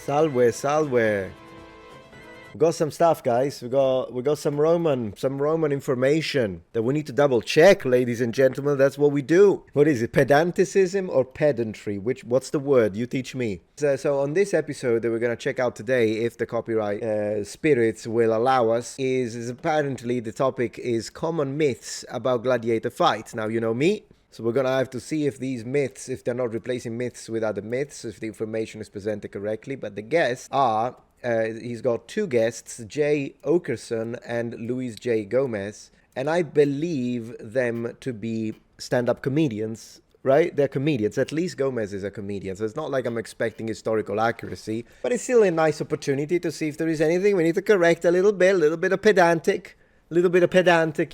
Salve, salve. We got some stuff, guys. We got some Roman information that we need to double check, ladies and gentlemen. That's what we do. What is it? Pedanticism or pedantry? What's the word? You teach me. So on this episode that we're gonna check out today, if the copyright spirits will allow us, is apparently the topic is common myths about gladiator fights. Now you know me. So we're going to have to see if these myths, if they're not replacing myths with other myths, if the information is presented correctly. But the guests are, he's got two guests, Jay Okerson and Luis J. Gomez. And I believe them to be stand-up comedians, right? They're comedians. At least Gomez is a comedian. So it's not like I'm expecting historical accuracy. But it's still a nice opportunity to see if there is anything we need to correct a little bit of pedantic,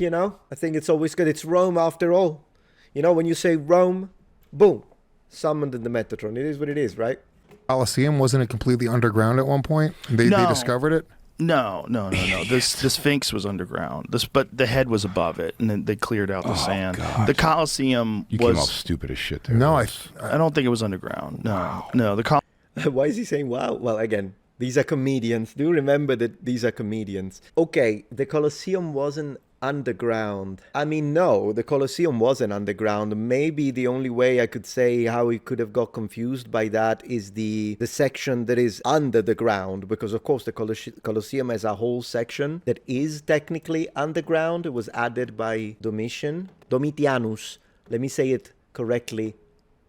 you know? I think it's always good. It's Rome after all. You know, when you say Rome, boom, summoned in the Metatron. It is what it is, right? Colosseum, wasn't it completely underground at one point? They discovered it? No. The Sphinx was underground. But the head was above it, and then they cleared out the sand. God. The Colosseum You was... came off stupid as shit there. No, I don't think it was underground. No, Wow. no. Why is he saying wow? Well, again, these are comedians. Do remember that these are comedians. Okay, the Colosseum wasn't underground. I mean, no, the Colosseum wasn't underground. Maybe the only way I could say how he could have got confused by that is the section that is under the ground, because of course the Colosseum has a whole section that is technically underground. It was added by Domitianus. Let me say it correctly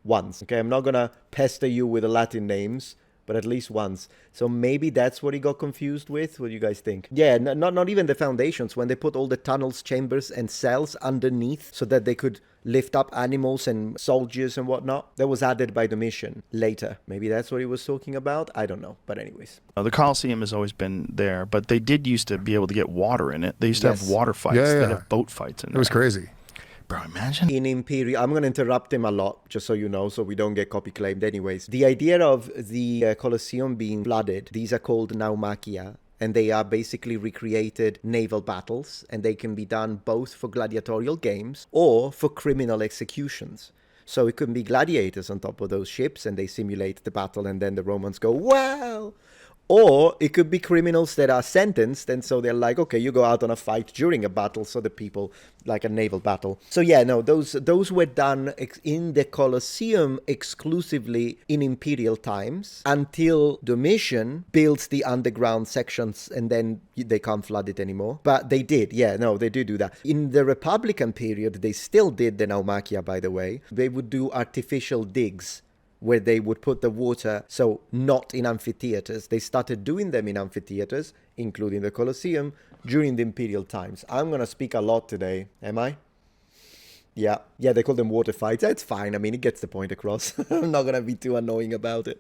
once. Okay, I'm not gonna pester you with the Latin names, but at least once. So maybe that's what he got confused with. What do you guys think? Yeah, not even the foundations, when they put all the tunnels, chambers, and cells underneath so that they could lift up animals and soldiers and whatnot. That was added by Domitian later. Maybe that's what he was talking about. I don't know. But anyways. The Colosseum has always been there, but they did used to be able to get water in it. They used to have water fights. Yeah. They'd have boat fights in there. It was crazy. Bro, imagine. In Imperial, I'm going to interrupt him a lot, just so you know, so we don't get copy claimed anyways. The idea of the Colosseum being flooded, these are called naumachia, and they are basically recreated naval battles, and they can be done both for gladiatorial games or for criminal executions. So it could be gladiators on top of those ships, and they simulate the battle, and then the Romans go, wow! Or it could be criminals that are sentenced, and so they're like, okay, you go out on a fight during a battle, so the people, like a naval battle. So yeah, no, those were done in the Colosseum exclusively in imperial times until Domitian built the underground sections, and then they can't flood it anymore. But they did, yeah, no, they do that. In the Republican period, they still did the naumachia, by the way. They would do artificial digs where they would put the water, so not in amphitheaters. They started doing them in amphitheaters, including the Colosseum, during the imperial times. I'm going to speak a lot today, am I? Yeah, they call them water fights. That's fine. I mean, it gets the point across. I'm not going to be too annoying about it.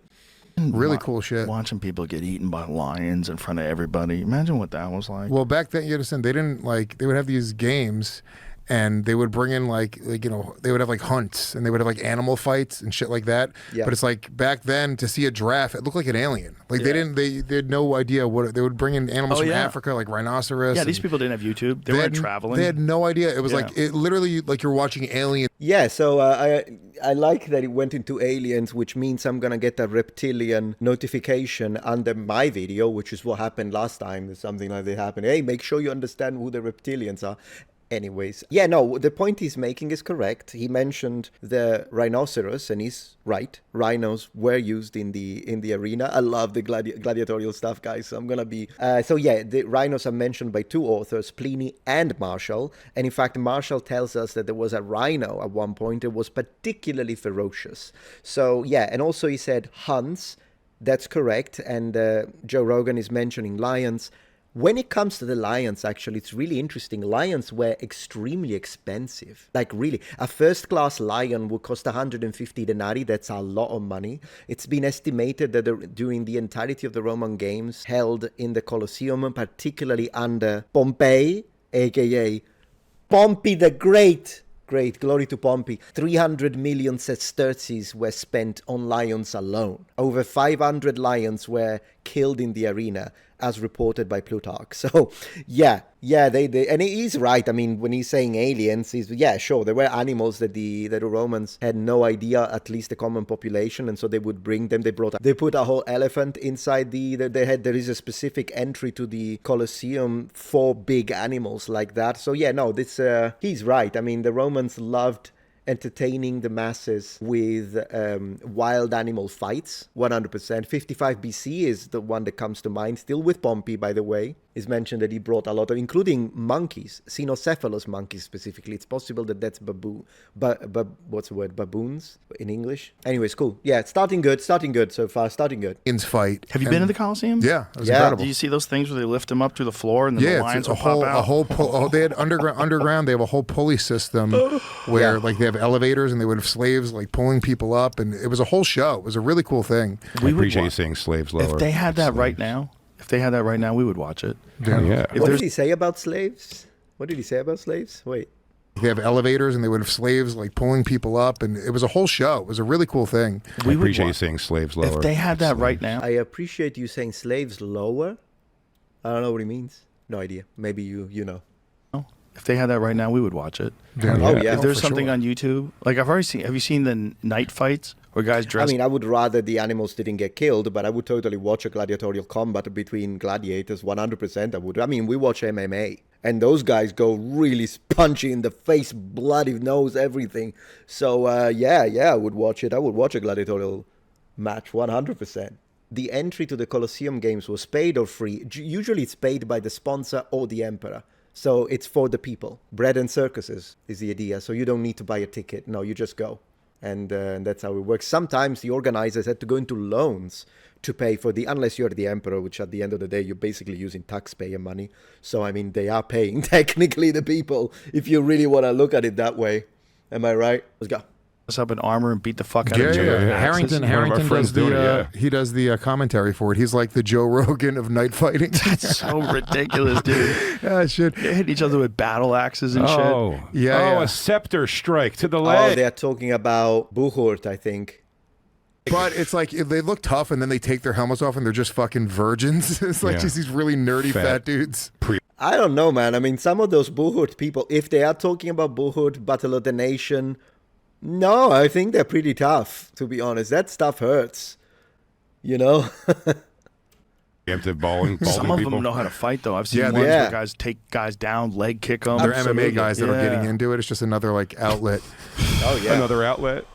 Really cool shit. Watching people get eaten by lions in front of everybody. Imagine what that was like. Well, back then, you understand, they didn't they would have these games, and they would bring in they would have like hunts, and they would have like animal fights and shit like that. Yeah. But it's like back then, to see a giraffe, it looked like an alien. Like they had no idea what they would bring in animals from Africa, like rhinoceros. Yeah, these people didn't have YouTube. They weren't traveling. They had no idea. It was like it literally like you're watching Alien. Yeah, so I like that it went into aliens, which means I'm going to get a reptilian notification under my video, which is what happened last time. Something like that happened. Hey, make sure you understand who the reptilians are. Anyways, yeah, no, the point he's making is correct. He mentioned the rhinoceros, and he's right. Rhinos were used in the arena. I love the gladiatorial stuff, guys. So I'm gonna be so yeah. The rhinos are mentioned by two authors, Pliny and Martial, and in fact, Martial tells us that there was a rhino at one point. It was particularly ferocious. So yeah, and also he said hunts. That's correct. And Joe Rogan is mentioning lions. When it comes to the lions, actually, it's really interesting. Lions were extremely expensive. Like, really. A first-class lion would cost 150 denarii. That's a lot of money. It's been estimated that during the entirety of the Roman games held in the Colosseum, particularly under Pompey, a.k.a. Pompey the Great, glory to Pompey, 300 million sesterces were spent on lions alone. Over 500 lions were killed in the arena. as reported by Plutarch. So, they and he's right. I mean, when he's saying aliens, sure, there were animals that the Romans had no idea, at least the common population, and so they would bring them. They put a whole elephant inside there is a specific entry to the Colosseum for big animals like that. So he's right. I mean, the Romans loved entertaining the masses with wild animal fights, 100%. 55 BC is the one that comes to mind, still with Pompey, by the way. It's mentioned that he brought a lot of, including monkeys, cynocephalus monkeys specifically. It's possible that that's what's the word, baboons in English? Anyways, cool. Yeah, starting good so far, starting good. Fight. Have you been to the Coliseum? Yeah, it was incredible. Do you see those things where they lift them up to the floor and then the lions will pop out? They had underground. They have a whole pulley system where like they have elevators and they would have slaves like pulling people up, and it was a whole show. It was a really cool thing. I appreciate you saying slaves lower. If they had that right now, we would watch it. Yeah. What did he say about slaves? Wait. They have elevators and they would have slaves like pulling people up, and it was a whole show. It was a really cool thing. I appreciate you saying slaves lower. If they had that right now. I appreciate you saying slaves lower. I don't know what he means. No idea. Maybe you know. If they had that right now, we would watch it. If there's something on YouTube, like I've already seen. Have you seen the night fights where guys dress? I mean, I would rather the animals didn't get killed, but I would totally watch a gladiatorial combat between gladiators. 100%, I would. I mean, we watch MMA, and those guys go really punchy in the face, bloody nose, everything. So I would watch it. I would watch a gladiatorial match, 100%. The entry to the Colosseum Games was paid or free. Usually, it's paid by the sponsor or the emperor. So it's for the people. Bread and circuses is the idea. So you don't need to buy a ticket. No, you just go. And that's how it works. Sometimes the organizers had to go into loans to pay for unless you're the emperor, which at the end of the day, you're basically using taxpayer money. So, I mean, they are paying technically the people if you really want to look at it that way. Am I right? Let's go. Up in armor and beat the fuck out of each other. Harrington does he does the commentary for it. He's like the Joe Rogan of night fighting. That's so ridiculous, dude. Yeah, shit. They hit each other with battle axes and shit. A scepter strike to the leg. Oh, they're talking about Buchurt, I think. But it's like they look tough and then they take their helmets off and they're just fucking virgins. It's like just these really nerdy fat dudes. I don't know, man. I mean, some of those Buchurt people, if they are talking about Buchurt, Battle of the Nation, no, I think they're pretty tough, to be honest. That stuff hurts, you know? Some of them know how to fight, though. I've seen ones where guys take guys down, leg kick them. They're MMA guys that are getting into it. It's just another like outlet. Another outlet.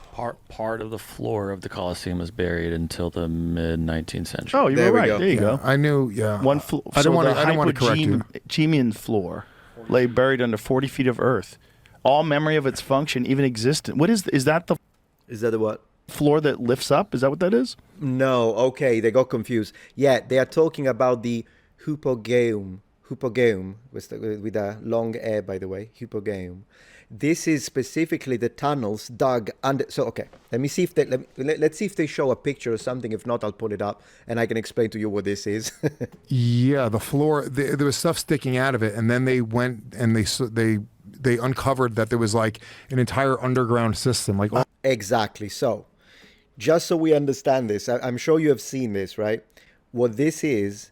Part of the floor of the Colosseum was buried until the mid-19th century. Oh, you were right. There you go. I knew, One floor. I don't want to correct you. Hypogean floor lay buried under 40 feet of earth. All memory of its function, even existence. What is that the what? Floor that lifts up? Is that what that is? No, okay, they got confused. Yeah, they are talking about the hypogeum with a long air, by the way, hypogeum. This is specifically the tunnels dug under. So, okay, let me see if let's see if they show a picture or something. If not, I'll pull it up and I can explain to you what this is. Yeah, the floor. There was stuff sticking out of it, and then they went and they uncovered that there was like an entire underground system. Like exactly. So, just so we understand this, I'm sure you have seen this, right? What this is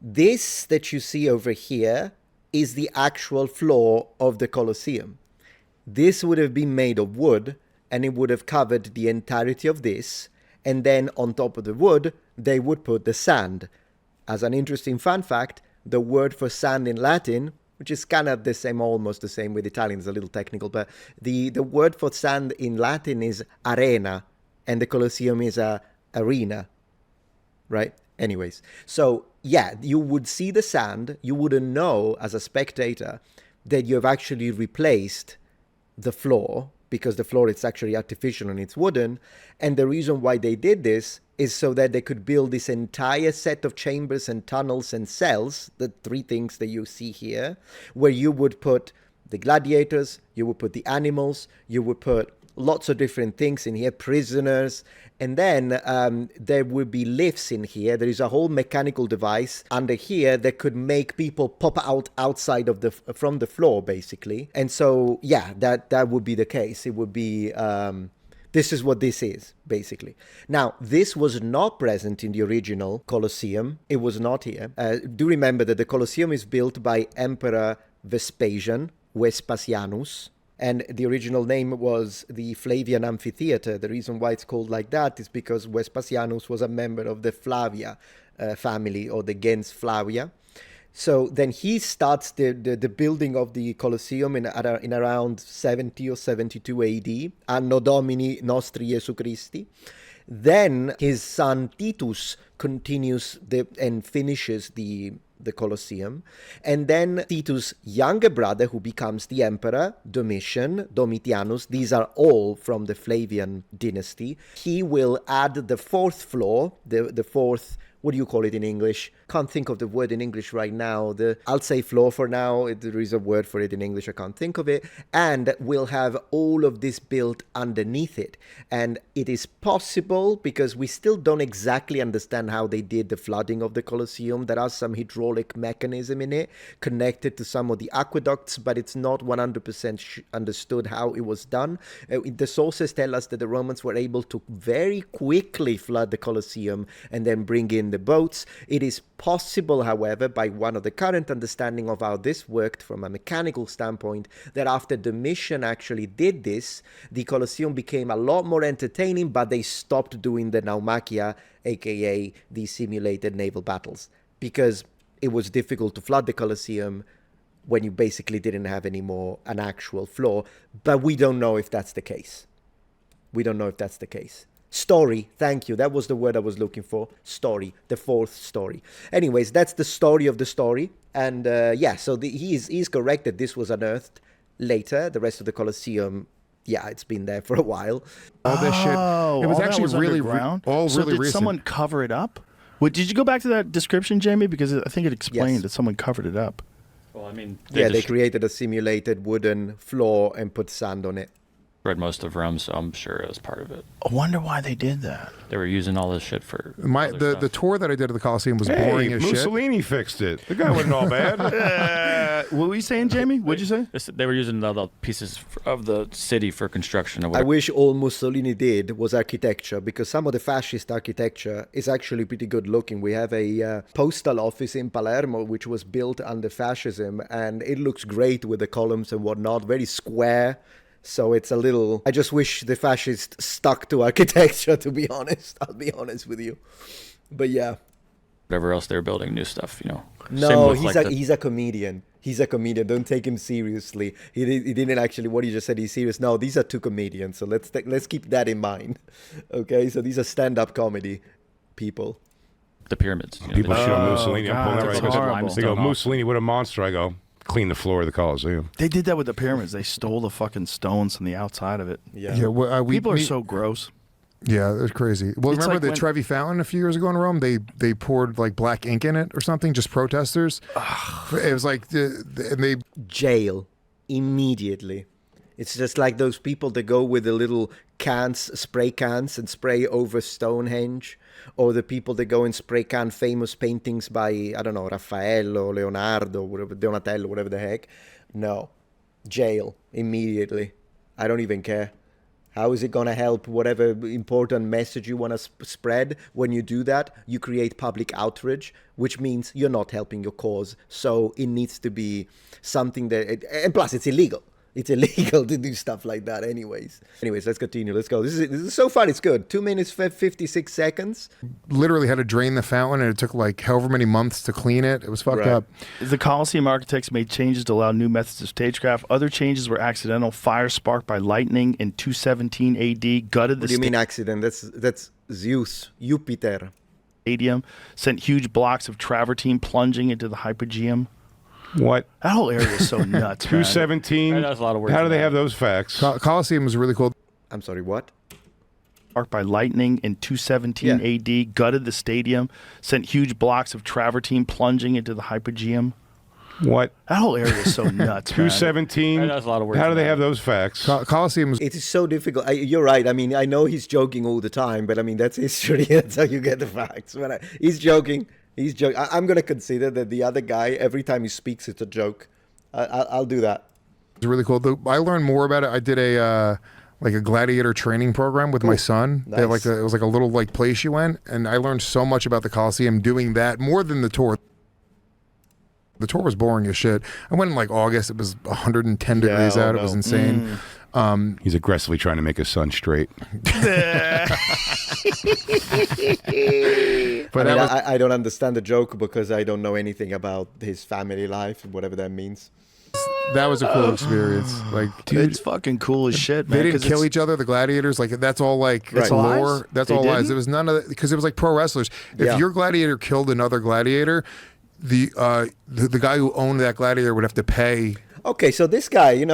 this that you see over here is the actual floor of the Colosseum. This would have been made of wood, and it would have covered the entirety of this. And then on top of the wood, they would put the sand. As an interesting fun fact, the word for sand in Latin, which is kind of the same, almost the same with Italian, it's a little technical, but the word for sand in Latin is arena, and the Colosseum is a arena, right? Anyways, so yeah, you would see the sand, you wouldn't know as a spectator that you have actually replaced the floor, because the floor is actually artificial and it's wooden. And the reason why they did this is so that they could build this entire set of chambers and tunnels and cells, the three things that you see here, where you would put the gladiators, you would put the animals, you would put lots of different things in here, prisoners, and then there would be lifts in here. There is a whole mechanical device under here that could make people pop out outside of from the floor, basically. And so, yeah, that would be the case. It would be This is what this is, basically. Now, this was not present in the original Colosseum. It was not here. Do remember that the Colosseum is built by Emperor Vespasianus, and the original name was the Flavian Amphitheater. The reason why it's called like that is because Vespasianus was a member of the Flavia family, or the gens Flavia. So then he starts the building of the Colosseum in around 70 or 72 AD, Anno Domini Nostri Jesu Christi. Then his son Titus continues and finishes the Colosseum. And then Titus' younger brother, who becomes the emperor, Domitianus, these are all from the Flavian dynasty. He will add the fourth floor, the fourth, what do you call it in English? Can't think of the word in English right now. I'll say floor for now. There is a word for it in English. I can't think of it. And we'll have all of this built underneath it. And it is possible, because we still don't exactly understand how they did the flooding of the Colosseum. There are some hydraulic mechanism in it connected to some of the aqueducts, but it's not 100% understood how it was done. The sources tell us that the Romans were able to very quickly flood the Colosseum and then bring in the boats. It is possible, however, by one of the current understanding of how this worked from a mechanical standpoint, that after Domitian actually did this, the Colosseum became a lot more entertaining, but they stopped doing the naumachia, aka the simulated naval battles, because it was difficult to flood the Colosseum when you basically didn't have any more an actual floor. But we don't know if that's the case. We don't know if that's the case. Story, thank you. That was the word I was looking for. Story, the fourth story. Anyways, that's the story of the story. And yeah, so he's correct that this was unearthed later. The rest of the Colosseum, yeah, it's been there for a while. All this shit. It was actually really underground. So did recent. someone cover it up? Did you go back to that description, Jamie? Because I think it explained that someone covered it up. Well, I mean, they created a simulated wooden floor and put sand on it. Read most of Rome, so I'm sure it was part of it. I wonder why they did that. They were using all this shit for the tour that I did of the Colosseum was boring as shit. Mussolini fixed it. The guy wasn't all bad. What were you saying, Jamie? What'd you say? They were using the pieces of the city for construction. Or I wish all Mussolini did was architecture, because some of the fascist architecture is actually pretty good looking. We have a postal office in Palermo which was built under fascism, and it looks great with the columns and whatnot, very square. So it's a little... I just wish the fascists stuck to architecture, to be honest. I'll be honest with you. But yeah. Whatever else they're building, new stuff, you know. No, he's a comedian. He's a comedian. Don't take him seriously. He didn't actually... What he just said, he's serious. No, these are two comedians. So let's keep that in mind. Okay? So these are stand-up comedy people. The pyramids. People shit on Mussolini. I'm pulling that right because they go, Limestone Mussolini, what a monster. I go, clean the floor of the Colosseum. They did that with the pyramids. They stole the fucking stones from the outside of it. Yeah. Well, People are so gross. Yeah, it was crazy. Well, It's remember like the Trevi Fountain a few years ago in Rome? They poured like black ink in it or something, just protesters. It was like, and they... Jail. Immediately. It's just like those people that go with the little cans, spray cans, and spray over Stonehenge. Or the people that go and spray can famous paintings by, I don't know, Raffaello, Leonardo, whatever, Donatello, whatever the heck. No. Jail. Immediately. I don't even care. How is it going to help whatever important message you want to spread? When you do that, you create public outrage, which means you're not helping your cause. So it needs to be something that... And plus, it's illegal. It's illegal to do stuff like that anyways. Anyways, let's continue. Let's go. This is so far, it's good. 2 minutes, 56 seconds. Literally had to drain the fountain, and it took like however many months to clean it. It was fucked up. The Colosseum architects made changes to allow new methods of stagecraft. Other changes were accidental. Fire sparked by lightning in 217 AD gutted the What do you mean accident? That's Zeus, Jupiter. Stadium, sent huge blocks of travertine plunging into the hypogeum. What? That whole area is so nuts. 217. That's a lot of words. How do they have those facts? Colosseum was really cool. I'm sorry, what? Sparked by lightning in 217 AD, gutted the stadium, sent huge blocks of travertine plunging into the hypogeum. What? That whole area is so nuts. 217. That's a lot of words. How do they have those facts? Colosseum was... It is so difficult. You're right. I mean, I know he's joking all the time, but I mean, that's history. That's how you get the facts. He's joking. He's joking. I'm going to consider that the other guy, every time he speaks, it's a joke. I'll do that. It's really cool. I learned more about it. I did like a gladiator training program with my son. Nice. They had it was like a little like place you went, and I learned so much about the Coliseum doing that, more than the tour. The tour was boring as shit. I went in like August. It was 110 degrees out. It was insane. He's aggressively trying to make his son straight. But I don't understand the joke because I don't know anything about his family life, whatever that means. That was a cool experience. Like, dude, it's fucking cool as shit, man. They didn't kill each other, the gladiators. Like, that's all like it's lore. That's all lies. There was none of that because it was like pro wrestlers. If your gladiator killed another gladiator, the guy who owned that gladiator would have to pay. Okay, so this guy, he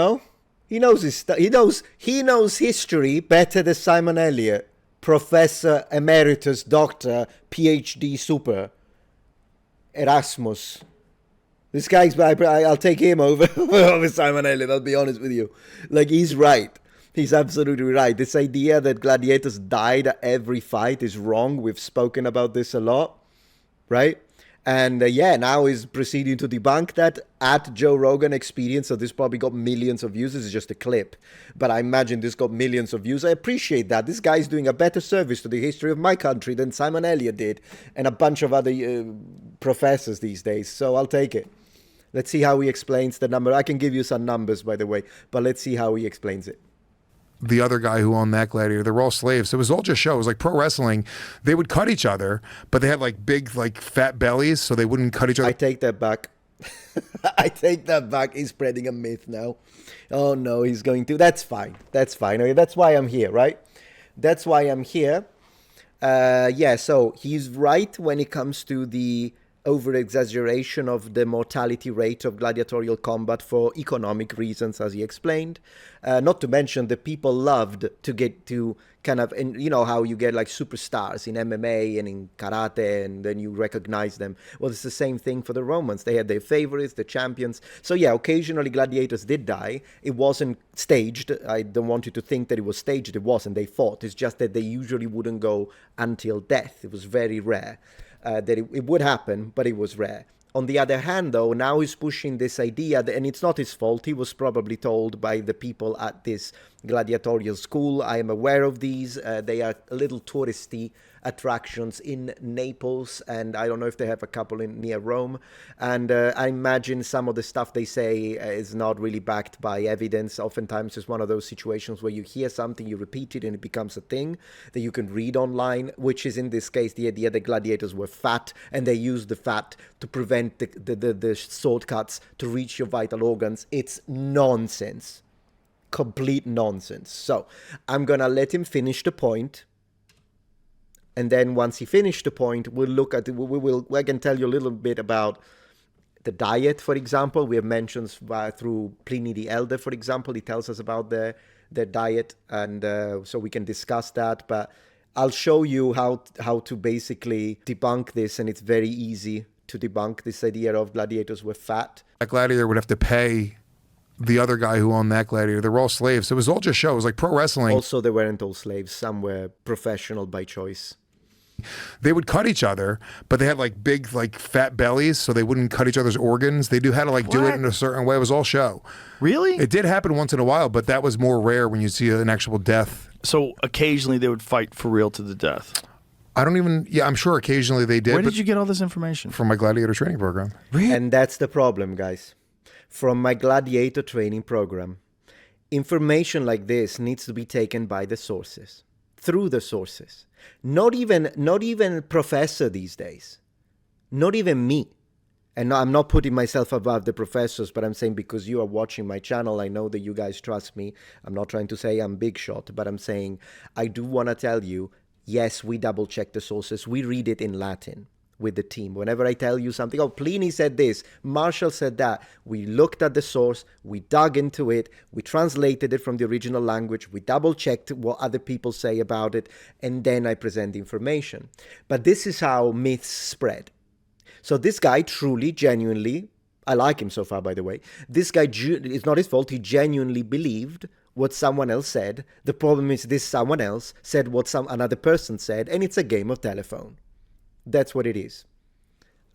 knows his stuff. He knows history better than Simon Elliott, Professor Emeritus, Doctor, PhD, Super, Erasmus. This guy's, I'll take him over Simon Elliott, I'll be honest with you. Like, he's right. He's absolutely right. This idea that gladiators died at every fight is wrong. We've spoken about this a lot, right? And now he's proceeding to debunk that at Joe Rogan Experience. So this probably got millions of views. This is just a clip. But I imagine this got millions of views. I appreciate that. This guy's doing a better service to the history of my country than Simon Elliott did and a bunch of other professors these days. So I'll take it. Let's see how he explains the number. I can give you some numbers, by the way, but let's see how he explains it. The other guy who owned that gladiator, they were all slaves. So it was all just show. It was like pro wrestling. They would cut each other, but they had like big, like fat bellies, so they wouldn't cut each other. I take that back. I take that back. He's spreading a myth now. Oh no, he's going to. That's fine. That's fine. Okay, that's why I'm here, right? That's why I'm here. So he's right when it comes to the over-exaggeration of the mortality rate of gladiatorial combat for economic reasons, as he explained. Not to mention the people loved to get to kind of, and you know how you get like superstars in MMA and in karate, and then you recognize them. Well, it's the same thing for the Romans. They had their favorites, the champions. So yeah, occasionally gladiators did die. It wasn't staged. I don't want you to think that it was staged. It wasn't. They fought. It's just that they usually wouldn't go until death. It was very rare. That it would happen, but it was rare. On the other hand, though, now he's pushing this idea, and it's not his fault. He was probably told by the people at this gladiatorial school, I am aware of these. They are a little touristy attractions in Naples, and I don't know if they have a couple near Rome. And I imagine some of the stuff they say is not really backed by evidence. Oftentimes it's one of those situations where you hear something, you repeat it, and it becomes a thing that you can read online, which is in this case the idea that gladiators were fat, and they used the fat to prevent the sword cuts to reach your vital organs. It's nonsense. Complete nonsense. So I'm gonna let him finish the point. And then once he finished the point, we'll look at I can tell you a little bit about the diet, for example. We have mentions through Pliny the Elder, for example. He tells us about their diet, and so we can discuss that. But I'll show you how to basically debunk this, and it's very easy to debunk this idea of gladiators were fat. That gladiator would have to pay the other guy who owned that gladiator. They were all slaves. So it was all just show. It was like pro wrestling. Also, they weren't all slaves. Some were professional by choice. They would cut each other, but they had like big, like fat bellies, so they wouldn't cut each other's organs. They knew how to like do it in a certain way. It was all show. Really? It did happen once in a while, but that was more rare when you see an actual death. So occasionally they would fight for real to the death. I'm sure occasionally they did. Where did you get all this information? From my gladiator training program. Really? And that's the problem, guys. From my gladiator training program, information like this needs to be taken by the sources, through the sources. Not even professor these days. Not even me. And I'm not putting myself above the professors, but I'm saying because you are watching my channel, I know that you guys trust me. I'm not trying to say I'm big shot, but I'm saying I do want to tell you, yes, we double check the sources. We read it in Latin with the team. Whenever I tell you something, oh, Pliny said this, Marshall said that, we looked at the source, we dug into it, we translated it from the original language, we double checked what other people say about it, and then I present the information. But this is how myths spread. So this guy truly, genuinely, I like him so far, by the way, this guy, it's not his fault, he genuinely believed what someone else said. The problem is this someone else said what another person said, and it's a game of telephone. That's what it is.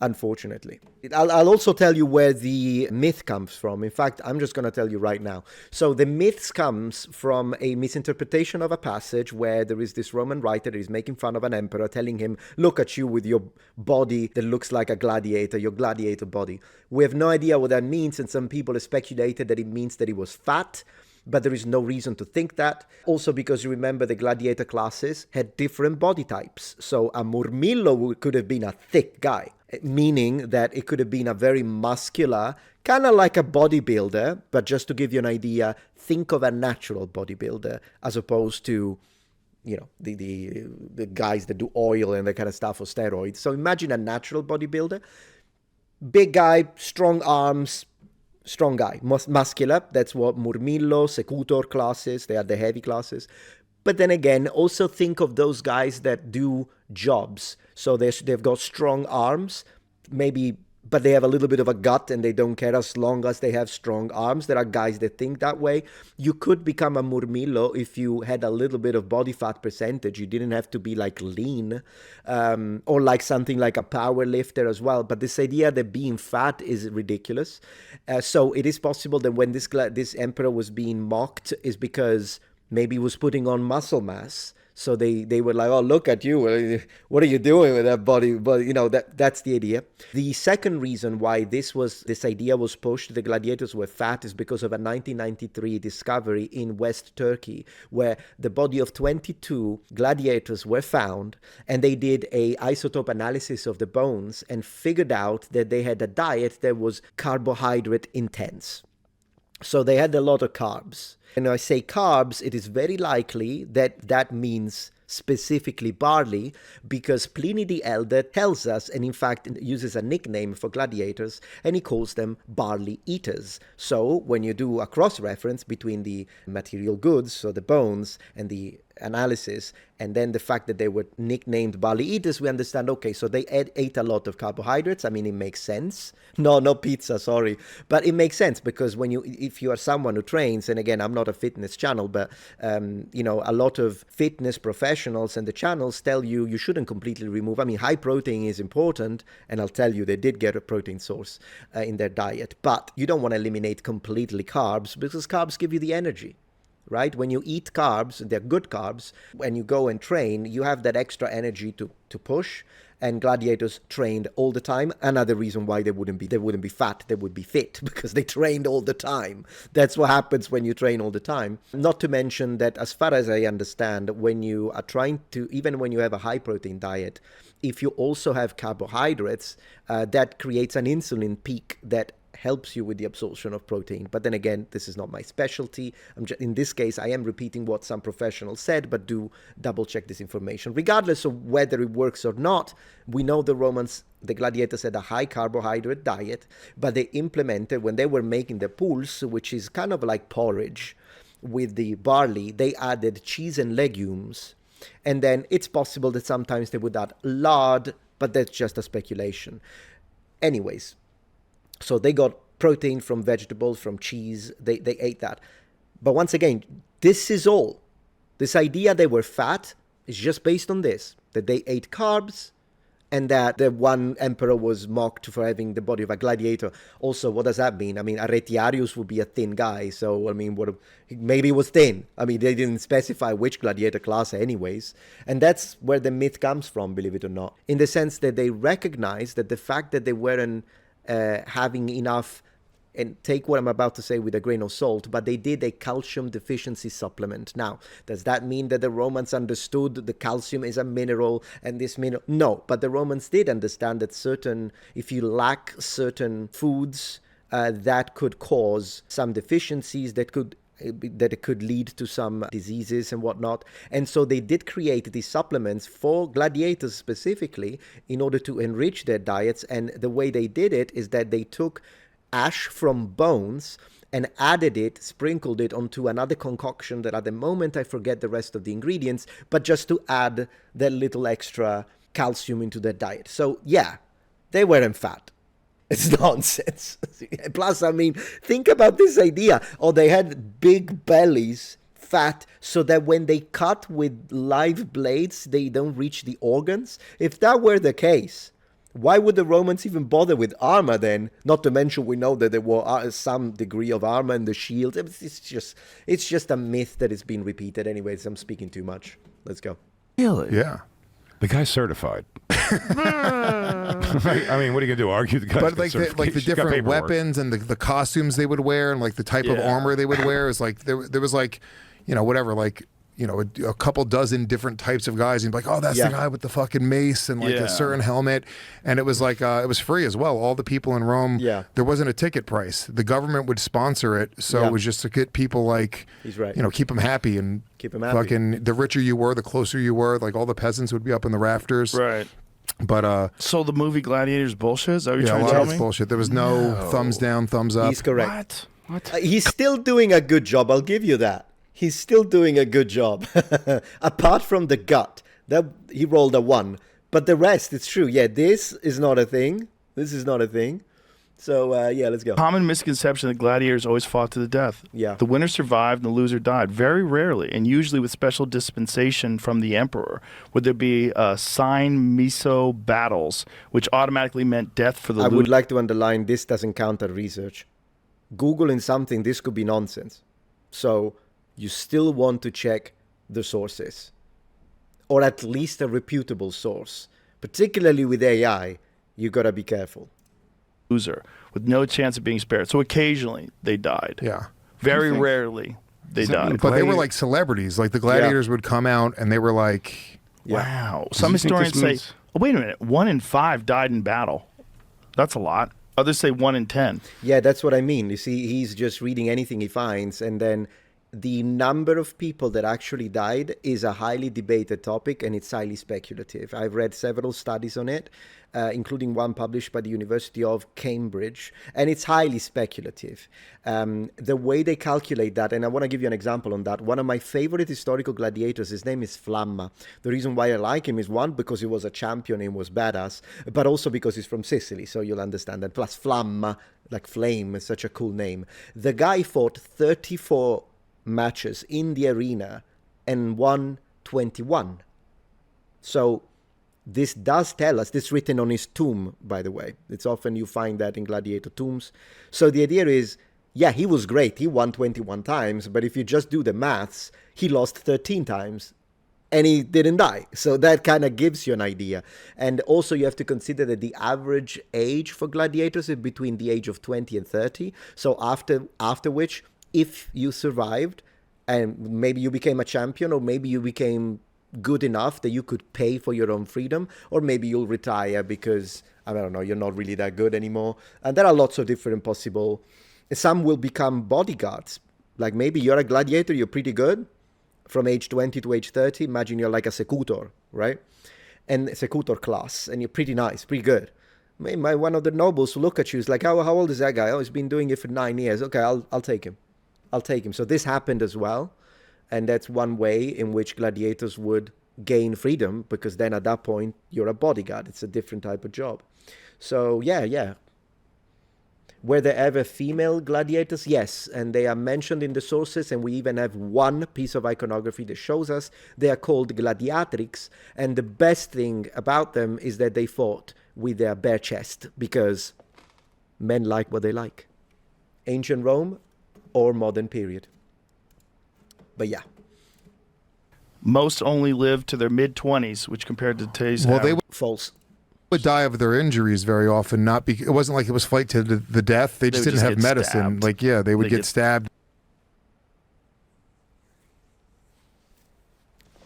unfortunately. I'll also tell you where the myth comes from. In fact, I'm just going to tell you right now. So the myth comes from a misinterpretation of a passage where there is this Roman writer that is making fun of an emperor, telling him, look at you with your body that looks like a gladiator, your gladiator body. We have no idea what that means, and some people have speculated that it means that he was fat, but there is no reason to think that. Also because you remember the gladiator classes had different body types. So a murmillo could have been a thick guy, meaning that it could have been a very muscular, kind of like a bodybuilder, but just to give you an idea, think of a natural bodybuilder as opposed to, you know, the guys that do oil and that kind of stuff or steroids. So imagine a natural bodybuilder, big guy, strong arms, strong guy, muscular. That's what Murmillo, Secutor classes, they are the heavy classes. But then again, also think of those guys that do jobs. So they've got strong arms, maybe, but they have a little bit of a gut and they don't care as long as they have strong arms. There are guys that think that way. You could become a Murmillo if you had a little bit of body fat percentage. You didn't have to be like lean or like something like a power lifter as well. But this idea that being fat is ridiculous. So it is possible that when this emperor was being mocked is because maybe he was putting on muscle mass. So they were like, oh, look at you. What are you doing with that body? But, you know, that's the idea. The second reason why this idea was pushed, the gladiators were fat, is because of a 1993 discovery in West Turkey, where the body of 22 gladiators were found, and they did a isotope analysis of the bones and figured out that they had a diet that was carbohydrate intense. So they had a lot of carbs. And when I say carbs, it is very likely that that means specifically barley, because Pliny the Elder tells us, and in fact uses a nickname for gladiators, and he calls them barley eaters. So when you do a cross-reference between the material goods, so the bones, and the analysis, and then the fact that they were nicknamed barley eaters, we understand, okay, so they ate a lot of carbohydrates. I mean, it makes sense. No pizza, sorry. But it makes sense because if you are someone who trains, and again, I'm not a fitness channel, but, you know, a lot of fitness professionals and the channels tell you shouldn't completely remove. I mean, high protein is important, and I'll tell you they did get a protein source in their diet, but you don't want to eliminate completely carbs because carbs give you the energy. Right? When you eat carbs, they're good carbs, when you go and train, you have that extra energy to push. And gladiators trained all the time. Another reason why they wouldn't be fat, they would be fit because they trained all the time. That's what happens when you train all the time. Not to mention that, as far as I understand, when you are trying to, even when you have a high protein diet, if you also have carbohydrates, that creates an insulin peak that helps you with the absorption of protein. But then again, this is not my specialty. In this case, I am repeating what some professionals said, but do double check this information. Regardless of whether it works or not, we know the gladiators had a high carbohydrate diet, but they implemented, when they were making the pulse, which is kind of like porridge with the barley, they added cheese and legumes. And then it's possible that sometimes they would add lard, but that's just a speculation. Anyways, so they got protein from vegetables, from cheese. They ate that. But once again, this is all. This idea they were fat is just based on this, that they ate carbs and that the one emperor was mocked for having the body of a gladiator. Also, what does that mean? I mean, Arretiarius would be a thin guy. So, I mean, maybe he was thin. I mean, they didn't specify which gladiator class anyways. And that's where the myth comes from, believe it or not, in the sense that they recognize that the fact that they weren't having enough, and take what I'm about to say with a grain of salt, but they did a calcium deficiency supplement. Now, does that mean that the Romans understood the calcium is a mineral and this mineral? No, but the Romans did understand that if you lack certain foods, that could cause some deficiencies that it could lead to some diseases and whatnot. And so they did create these supplements for gladiators specifically in order to enrich their diets. And the way they did it is that they took ash from bones and added it, sprinkled it onto another concoction that at the moment I forget the rest of the ingredients, but just to add that little extra calcium into their diet. So yeah, they weren't fat. It's nonsense. Plus, I mean, think about this idea. Oh, they had big bellies, fat, so that when they cut with live blades, they don't reach the organs. If that were the case, Why would the Romans even bother with armor then? Not to mention, we know that there were some degree of armor in the shield. It's just a myth that has been repeated. Anyways, I'm speaking too much. Let's go. Really? Yeah. The guy's certified. I mean, what are you gonna do? Argue the guy's But like the different weapons and the costumes they would wear and like the type of armor they would wear is like there was like, you know, whatever, like, you know, a couple dozen different types of guys, and you'd be like, oh, that's the guy with the fucking mace and like a certain helmet, and it was like it was free as well. All the people in Rome, there wasn't a ticket price. The government would sponsor it, so it was just to get people like, he's right, you know, keep them happy and keep them happy. Fucking the richer you were, the closer you were. Like all the peasants would be up in the rafters, right? But so the movie Gladiator's bullshit? Is that what you're trying to tell me? Bullshit. There was no thumbs down, thumbs up. He's correct. What? He's still doing a good job. I'll give you that. He's still doing a good job. Apart from the gut, that he rolled a 1. But the rest, it's true. Yeah, this is not a thing. This is not a thing. So, yeah, let's go. Common misconception that gladiators always fought to the death. Yeah. The winner survived and the loser died. Very rarely, and usually with special dispensation from the emperor, would there be sign miso battles, which automatically meant death for the loser. I would like to underline, this doesn't count as research. Googling something, this could be nonsense. So you still want to check the sources, or at least a reputable source. Particularly with AI, you got to be careful. Loser with no chance of being spared. So occasionally they died. Yeah. Very rarely they died. But they were like celebrities. Like the gladiators would come out and they were like, wow. Some historians say, oh, wait a minute, 1 in 5 died in battle. That's a lot. Others say 1 in 10. Yeah, that's what I mean. You see, he's just reading anything he finds, and then the number of people that actually died is a highly debated topic, and it's highly speculative. I've read several studies on it, including one published by the University of Cambridge, and it's highly speculative. The way they calculate that, and I want to give you an example on that. One of my favorite historical gladiators, his name is Flamma. The reason why I like him is, one, because he was a champion and was badass, but also because he's from Sicily, so you'll understand that. Plus Flamma, like flame, is such a cool name. The guy fought 34 matches in the arena and won 21. So this does tell us, this is written on his tomb, by the way. It's often you find that in gladiator tombs. So the idea is, yeah, he was great. He won 21 times, but if you just do the maths, he lost 13 times and he didn't die. So that kind of gives you an idea. And also you have to consider that the average age for gladiators is between the age of 20 and 30. So after which, if you survived and maybe you became a champion, or maybe you became good enough that you could pay for your own freedom, or maybe you'll retire because, I don't know, you're not really that good anymore. And there are lots of different possible. Some will become bodyguards. Like maybe you're a gladiator, you're pretty good from age 20 to age 30. Imagine you're like a secutor, right? And secutor class, and you're pretty nice, pretty good. Maybe one of the nobles will look at you, is like, how old is that guy? Oh, he's been doing it for 9 years. Okay, I'll take him. I'll take him. So this happened as well. And that's one way in which gladiators would gain freedom, because then at that point, you're a bodyguard. It's a different type of job. So, yeah. Were there ever female gladiators? Yes. And they are mentioned in the sources. And we even have one piece of iconography that shows us. They are called gladiatrix. And the best thing about them is that they fought with their bare chest, because men like what they like. Ancient Rome or modern period. But yeah. Most only lived to their mid-20s, which compared to today's false. Would die of their injuries very often. Not because it wasn't like it was fight to the death. They just didn't have medicine. Stabbed. Like, yeah, they would get stabbed.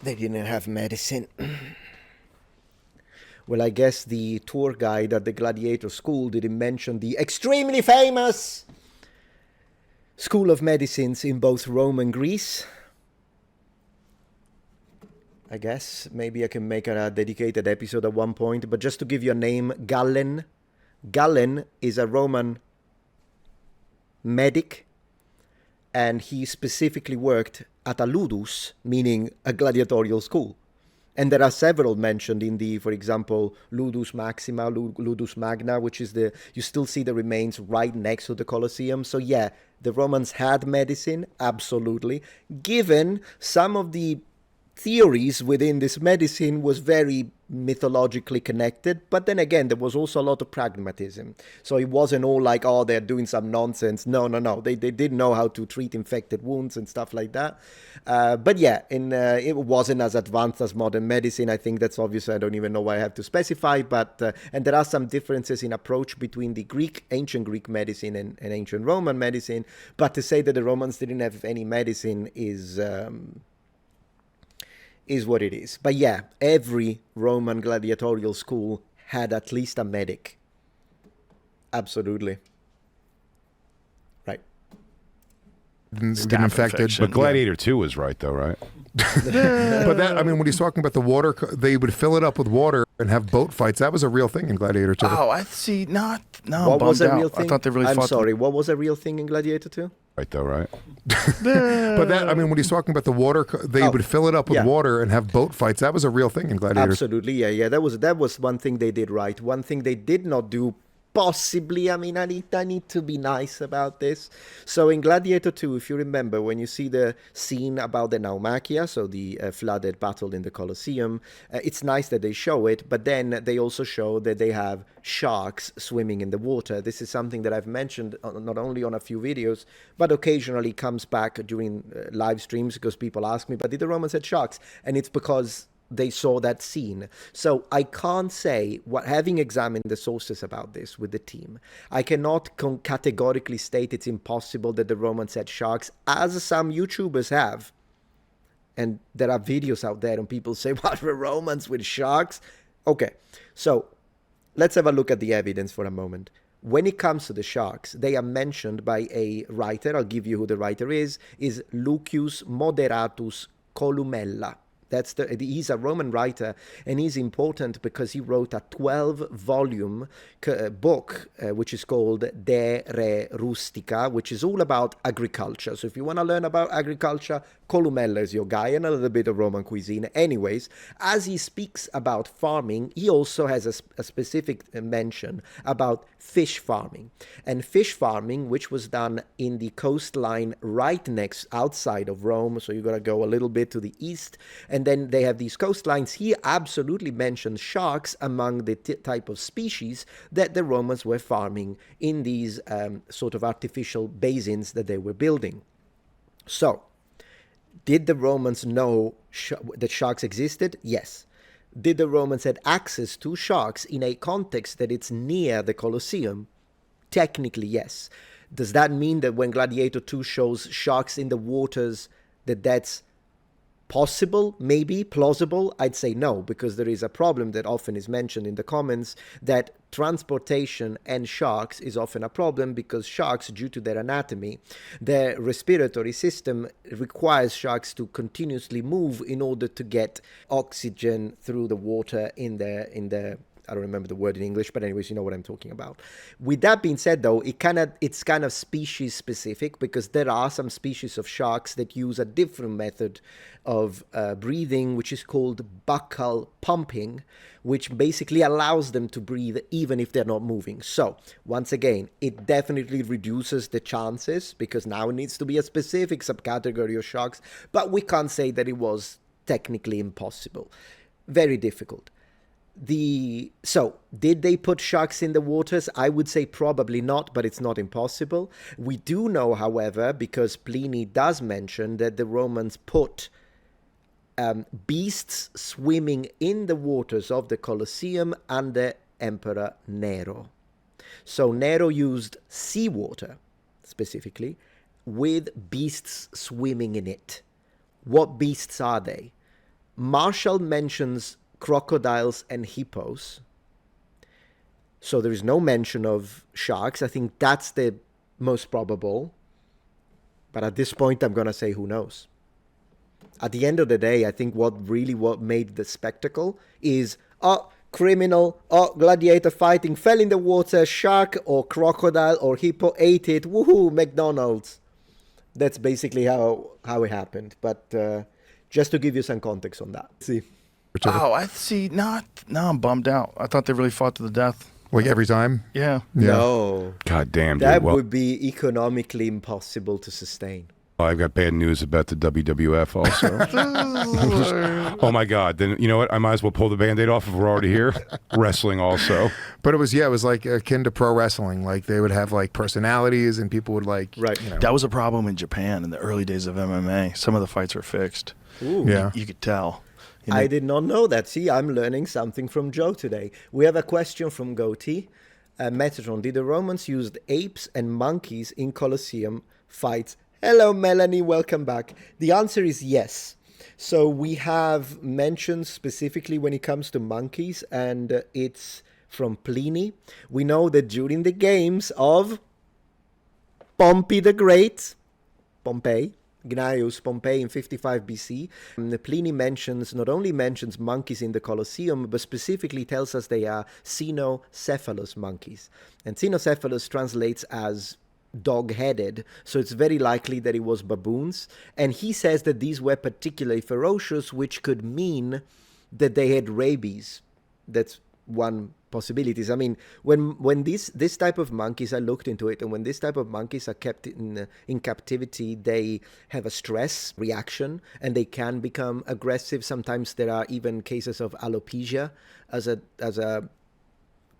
They didn't have medicine. Well, I guess the tour guide at the gladiator school didn't mention the extremely famous School of Medicines in both Rome and Greece. I guess maybe I can make a dedicated episode at one point, but just to give you a name, Galen. Galen is a Roman medic, and he specifically worked at a ludus, meaning a gladiatorial school. And there are several mentioned in the, for example, Ludus Maxima, Ludus Magna, which is you still see the remains right next to the Colosseum. So yeah, the Romans had medicine, absolutely. Given some of the theories within this medicine was very mythologically connected, but then again there was also a lot of pragmatism, so it wasn't all like, oh, they're doing some nonsense. No, they did know how to treat infected wounds and stuff like that, but yeah, it wasn't as advanced as modern medicine. I think that's obvious. I don't even know why I have to specify, but and there are some differences in approach between the ancient Greek medicine and ancient Roman medicine, but to say that the Romans didn't have any medicine is what it is. But yeah, every Roman gladiatorial school had at least a medic. Absolutely. Right. Get infected. But Gladiator 2 was right, though, right? But that, I mean, when he's talking about the water, they would fill it up with water and have boat fights. That was a real thing in Gladiator 2. Oh, I see. No, what was a real thing? I thought they really I'm fought. sorry, what was a real thing in Gladiator 2? Right, though, right? But that, I mean, when he's talking about the water, they would fill it up with water and have boat fights. That was a real thing in Gladiator. Absolutely, yeah. That was one thing they did right. One thing they did not do, possibly, I mean, I need to be nice about this. So in Gladiator 2, if you remember, when you see the scene about the Naumachia, so the flooded battle in the Colosseum, it's nice that they show it, but then they also show that they have sharks swimming in the water. This is something that I've mentioned not only on a few videos, but occasionally comes back during live streams because people ask me, but did the Romans have sharks? And it's because they saw that scene. So I can't say, having examined the sources about this with the team, I cannot categorically state it's impossible that the Romans had sharks, as some YouTubers have. And there are videos out there and people say, what, were Romans with sharks? Okay, so let's have a look at the evidence for a moment. When it comes to the sharks, they are mentioned by a writer. I'll give you who the writer is Lucius Moderatus Columella. He's a Roman writer, and he's important because he wrote a 12-volume book, which is called De Re Rustica, which is all about agriculture. So if you want to learn about agriculture, Columella is your guy, and a little bit of Roman cuisine. Anyways, as he speaks about farming, he also has a specific mention about fish farming. And fish farming, which was done in the coastline right outside of Rome, so you're going to go a little bit to the east, and then they have these coastlines. He absolutely mentions sharks among the type of species that the Romans were farming in these sort of artificial basins that they were building. So, did the Romans know that sharks existed? Yes. Did the Romans have access to sharks in a context that it's near the Colosseum? Technically, yes. Does that mean that when Gladiator 2 shows sharks in the waters, that's possible, maybe plausible? I'd say no, because there is a problem that often is mentioned in the comments, that transportation and sharks is often a problem because sharks, due to their anatomy, their respiratory system requires sharks to continuously move in order to get oxygen through the water in the I don't remember the word in English, but anyways, you know what I'm talking about. With that being said, though, it's kind of species specific, because there are some species of sharks that use a different method of breathing, which is called buccal pumping, which basically allows them to breathe even if they're not moving. So once again, it definitely reduces the chances, because now it needs to be a specific subcategory of sharks, but we can't say that it was technically impossible. Very difficult. So did they put sharks in the waters? I would say probably not, but it's not impossible. We do know, however, because Pliny does mention that the Romans put beasts swimming in the waters of the Colosseum under Emperor Nero. So Nero used seawater, specifically, with beasts swimming in it. What beasts are they? Marshall mentions crocodiles and hippos. So there is no mention of sharks. I think that's the most probable. But at this point, I'm going to say who knows. At the end of the day, I think what made the spectacle is, criminal, gladiator fighting, fell in the water, shark or crocodile or hippo ate it, woohoo, McDonald's. That's basically how it happened. But just to give you some context on that. See. Oh, I see. Now I'm bummed out. I thought they really fought to the death. Like every time? Yeah. No. God damn, dude. That would be economically impossible to sustain. I've got bad news about the WWF also. Oh my God! Then you know what? I might as well pull the Band-Aid off if we're already here. Wrestling also. But it was like akin to pro wrestling. Like they would have like personalities, and people would like. Right. You know. That was a problem in Japan in the early days of MMA. Some of the fights were fixed. Ooh. Yeah. You could tell. I did not know that. See, I'm learning something from Joe today. We have a question from Goatee. Metatron, did the Romans use apes and monkeys in Colosseum fights? Hello, Melanie. Welcome back. The answer is yes. So we have mentioned specifically when it comes to monkeys, and it's from Pliny. We know that during the games of Pompey the Great, Gnaeus Pompey in 55 BC, Pliny not only mentions monkeys in the Colosseum, but specifically tells us they are cynocephalous monkeys. And cynocephalous translates as dog-headed, so it's very likely that it was baboons. And he says that these were particularly ferocious, which could mean that they had rabies. That's one possibility. I mean, when this type of monkeys, I looked into it, and when this type of monkeys are kept in captivity, they have a stress reaction and they can become aggressive. Sometimes there are even cases of alopecia as a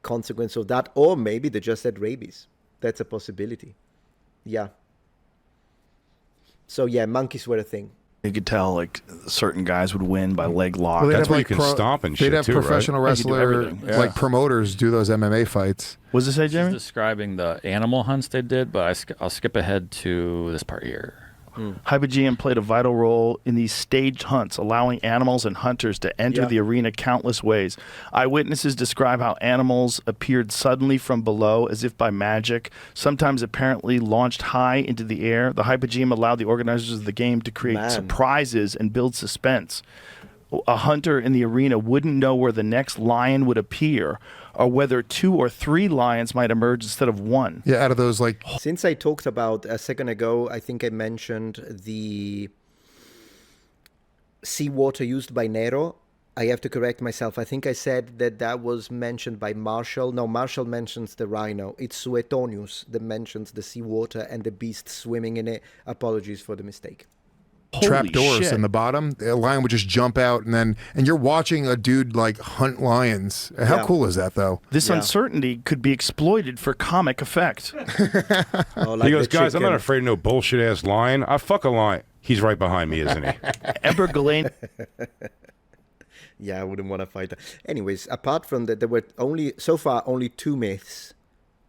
consequence of that, or maybe they just had rabies. That's a possibility. Yeah. So yeah, monkeys were a thing. You could tell like certain guys would win by leg lock. Well, That's where you can stomp and shit they'd have too, professional right? wrestler, like promoters do those MMA fights. What does it say, This is Jeremy? describing the animal hunts they did, but I'll skip ahead to this part here. Hypogeum played a vital role in these staged hunts, allowing animals and hunters to enter the arena countless ways. Eyewitnesses describe how animals appeared suddenly from below as if by magic, sometimes apparently launched high into the air. The hypogeum allowed the organizers of the game to create surprises and build suspense. A hunter in the arena wouldn't know where the next lion would appear, or whether 2 or 3 lions might emerge instead of one. Yeah, out of those like... Since I talked about a second ago, I think I mentioned the seawater used by Nero. I have to correct myself. I think I said that was mentioned by Marshall. No, Marshall mentions the rhino. It's Suetonius that mentions the seawater and the beast swimming in it. Apologies for the mistake. Trap doors shit. in the bottom. A lion would just jump out, and you're watching a dude like hunt lions. How cool is that, though? This uncertainty could be exploited for comic effect. He goes, guys, I'm not afraid of no bullshit ass lion. I fuck a lion. He's right behind me, isn't he? Emperor Galenius. Yeah, I wouldn't want to fight that. Anyways, apart from that, there were so far only 2 myths.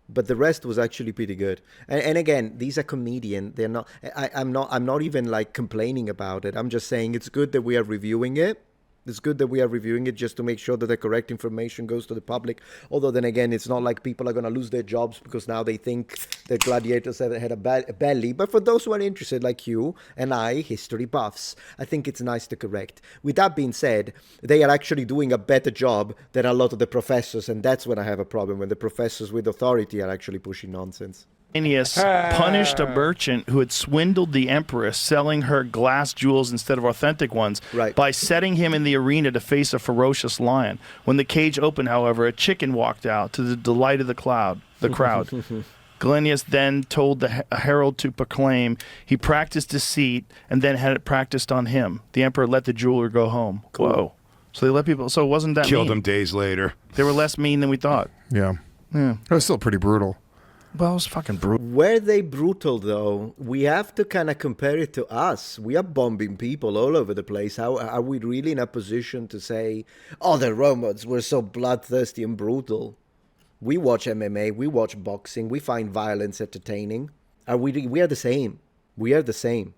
But the rest was actually pretty good. And again, these are comedian. They're not. I'm not even like complaining about it. I'm just saying it's good that we are reviewing it. It's good that we are reviewing it just to make sure that the correct information goes to the public. Although then again, it's not like people are going to lose their jobs because now they think that gladiators had a belly. But for those who are interested, like you and I, history buffs, I think it's nice to correct. With that being said, they are actually doing a better job than a lot of the professors. And that's when I have a problem, when the professors with authority are actually pushing nonsense. Punished a merchant who had swindled the empress, selling her glass jewels instead of authentic ones, by setting him in the arena to face a ferocious lion. When the cage opened, however, a chicken walked out to the delight of the crowd. Galenius then told the herald to proclaim he practiced deceit and then had it practiced on him. The emperor let the jeweler go home. Cool. Whoa. So they let people, so it wasn't that Killed mean. him days later. They were less mean than we thought. Yeah. It was still pretty brutal. Well, it was fucking brutal. Were they brutal, though? We have to kind of compare it to us. We are bombing people all over the place. How are we really in a position to say, oh, the Romans were so bloodthirsty and brutal? We watch MMA, we watch boxing, we find violence entertaining. We are the same. We are the same.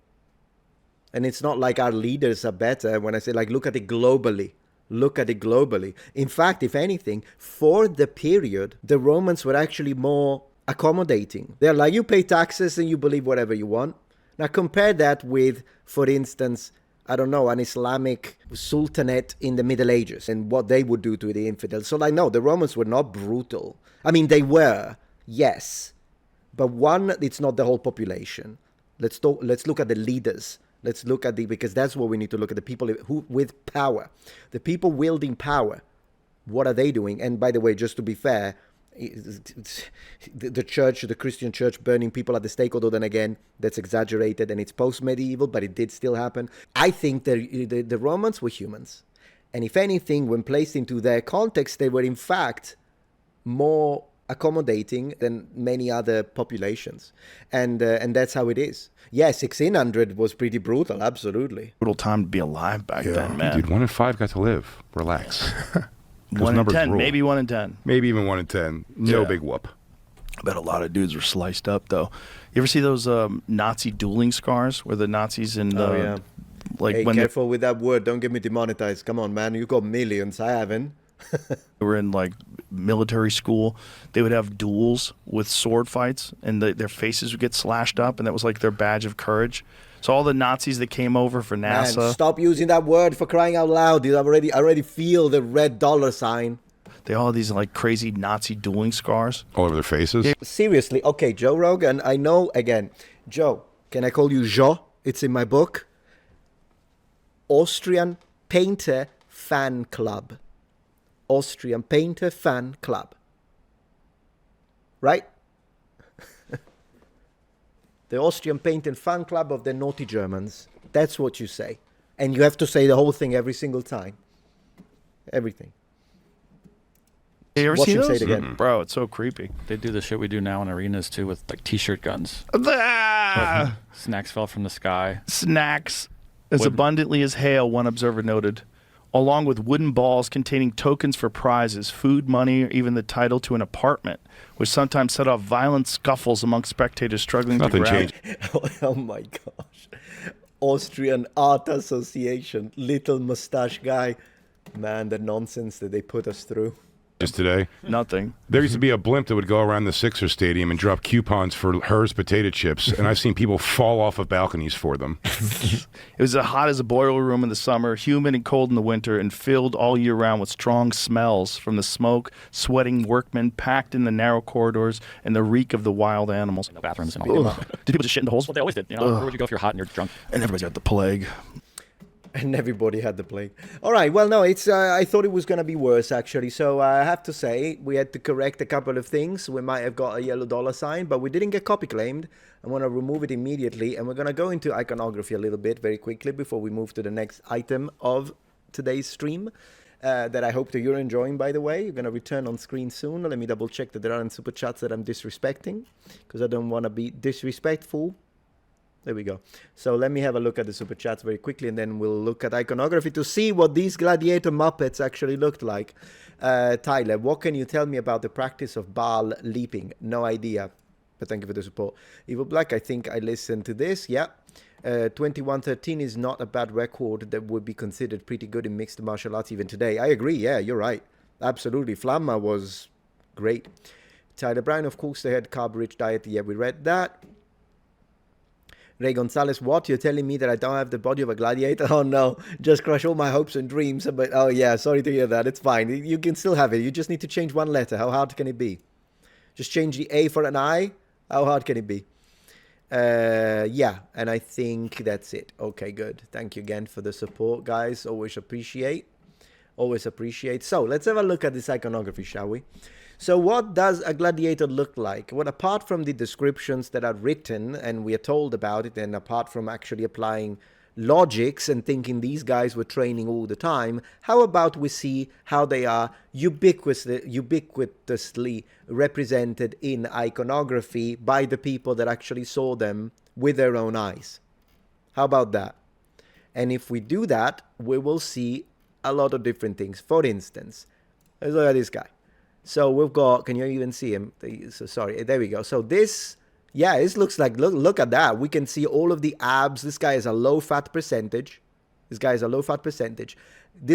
And it's not like our leaders are better. When I say, like, look at it globally. Look at it globally. In fact, if anything, for the period, the Romans were actually more accommodating. They're like, you pay taxes and you believe whatever you want. Now compare that with, for instance, I don't know, an Islamic sultanate in the Middle Ages and what they would do to the infidels. So like, no, the Romans were not brutal. I mean, they were, yes. But one, it's not the whole population. Let's look at the leaders. Let's look at because that's what we need to look at, the people who with power. The people wielding power. What are they doing? And by the way, just to be fair, the church, the Christian church burning people at the stake, although then again, that's exaggerated and it's post-medieval, but it did still happen. I think the Romans were humans. And if anything, when placed into their context, they were in fact more accommodating than many other populations. And that's how it is. Yeah, 1600 was pretty brutal, absolutely. Brutal time to be alive back then, man. Dude, 1 in 5 got to live. Relax. 1 in 10, maybe 1 in 10. Maybe even 1 in 10. No big whoop. I bet a lot of dudes were sliced up, though. You ever see those Nazi dueling scars where the Nazis and like, hey, careful with that word. Don't get me demonetized. Come on, man. You got millions. I haven't. They were in like military school. They would have duels with sword fights, and their faces would get slashed up, and that was like their badge of courage. So all the Nazis that came over for NASA. Man, stop using that word, for crying out loud. I already feel the red dollar sign. They all have these like crazy Nazi dueling scars all over their faces. Yeah. Seriously, okay, Joe Rogan. I know again, Joe. Can I call you Joe? It's in my book. Austrian Painter Fan Club. Austrian Painter Fan Club. Right? The Austrian Painter Fan Club of the naughty Germans. That's what you say. And you have to say the whole thing every single time. Everything. You ever Watch see him those? say it again. Bro, it's so creepy. They do the shit we do now in arenas too with like t-shirt guns. Snacks fell from the sky. Snacks as abundantly as hail, one observer noted, along with wooden balls containing tokens for prizes, food, money, or even the title to an apartment, which sometimes set off violent scuffles among spectators struggling to grab. Oh my gosh. Austrian Art Association, little mustache guy. Man, the nonsense that they put us through. Just today? Nothing. There used to be a blimp that would go around the Sixers stadium and drop coupons for Hers potato chips, and I've seen people fall off of balconies for them. It was as hot as a boiler room in the summer, humid and cold in the winter, and filled all year round with strong smells from the smoke, sweating workmen packed in the narrow corridors, and the reek of the wild animals. No bathrooms and all. Did people just shit in the holes? Well, they always did. You know, where would you go if you're hot and you're drunk? And everybody's got the plague. And everybody had the plague. All right. Well, no, it's. I thought it was going to be worse, actually. So I have to say, we had to correct a couple of things. We might have got a yellow dollar sign, but we didn't get copy claimed. I want to remove it immediately. And we're going to go into iconography a little bit very quickly before we move to the next item of today's stream that I hope that you're enjoying, by the way. You're going to return on screen soon. Let me double check that there aren't super chats that I'm disrespecting, because I don't want to be disrespectful. There we go. So let me have a look at the super chats very quickly, and then we'll look at iconography to see what these gladiator Muppets actually looked like. Tyler, what can you tell me about the practice of Baal leaping? No idea, but thank you for the support. Evil Black, I think I listened to this. Yeah. 2113 is not a bad record that would be considered pretty good in mixed martial arts even today. I agree. Yeah, you're right. Absolutely. Flamma was great. Tyler Brown, of course, they had carb-rich diet. Yeah, we read that. Ray Gonzalez, what? You're telling me that I don't have the body of a gladiator? Oh no, just crush all my hopes and dreams. But oh yeah, sorry to hear that. It's fine. You can still have it. You just need to change one letter. How hard can it be? Just change the A for an I. How hard can it be? Yeah, and I think that's it. Okay, good. Thank you again for the support, guys. Always appreciate. Always appreciate. So let's have a look at this iconography, shall we? So what does a gladiator look like? Well, apart from the descriptions that are written and we are told about it, and apart from actually applying logics and thinking these guys were training all the time, how about we see how they are ubiquitously represented in iconography by the people that actually saw them with their own eyes? How about that? And if we do that, we will see a lot of different things. For instance, let's look at this guy. So we've got, can you even see him? So sorry, there we go. So this, yeah, this looks like, look at that. We can see all of the abs. This guy is a low fat percentage. This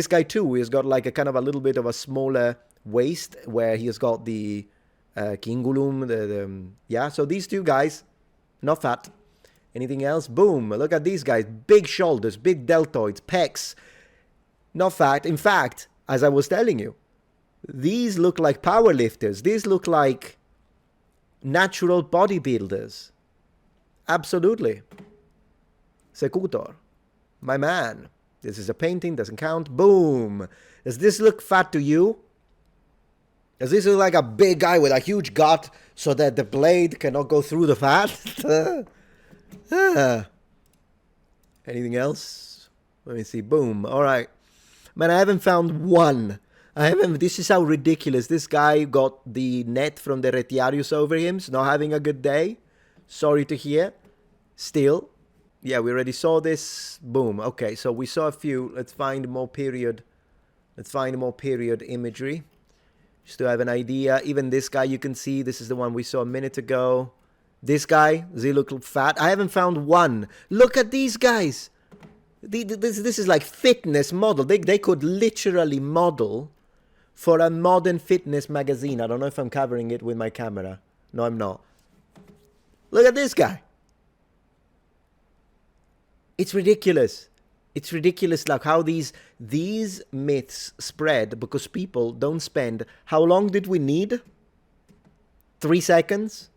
guy too, he's got like a kind of a little bit of a smaller waist where he has got the cingulum. Yeah, so these two guys, not fat. Anything else? Boom. Look at these guys. Big shoulders, big deltoids, pecs. Not fat. In fact, as I was telling you, these look like power lifters. These look like natural bodybuilders. Absolutely. Secutor. My man. This is a painting, doesn't count. Boom. Does this look fat to you? Does this look like a big guy with a huge gut so that the blade cannot go through the fat? Anything else? Let me see. Boom. All right. Man, I haven't found one. This is how ridiculous. This guy got the net from the Retiarius over him. He's not having a good day. Sorry to hear. Still. Yeah, we already saw this. Boom. Okay, so we saw a few. Let's find more period. Let's find more period imagery. Just to have an idea. Even this guy, you can see. This is the one we saw a minute ago. This guy, does he look fat? I haven't found one. Look at these guys. This is like fitness model. They could literally model for a modern fitness magazine. I don't know if I'm covering it with my camera. No, I'm not. Look at this guy. It's ridiculous. It's ridiculous like how these myths spread because people don't spend... How long did we need? 3 seconds?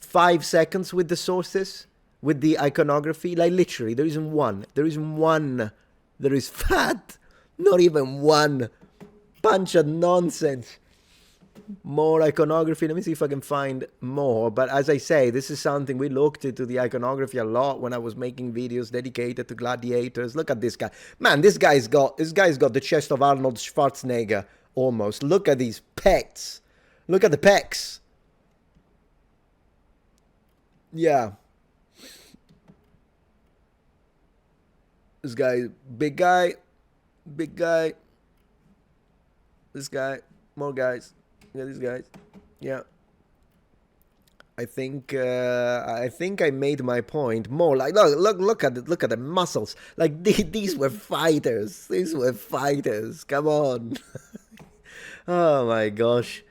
5 seconds with the sources? With the iconography? Like literally, there isn't one. There isn't one. There is fat. Not even one. Bunch of nonsense. More iconography. Let me see if I can find more. But as I say, this is something we looked into the iconography a lot when I was making videos dedicated to gladiators. Look at this guy. Man, this guy's got the chest of Arnold Schwarzenegger almost. Look at these pecs. Look at the pecs. Yeah. This guy, big guy. This guy, more guys. Yeah, these guys. Yeah. I think I made my point. More like look at the muscles. Like these were fighters. These were fighters. Come on. Oh my gosh.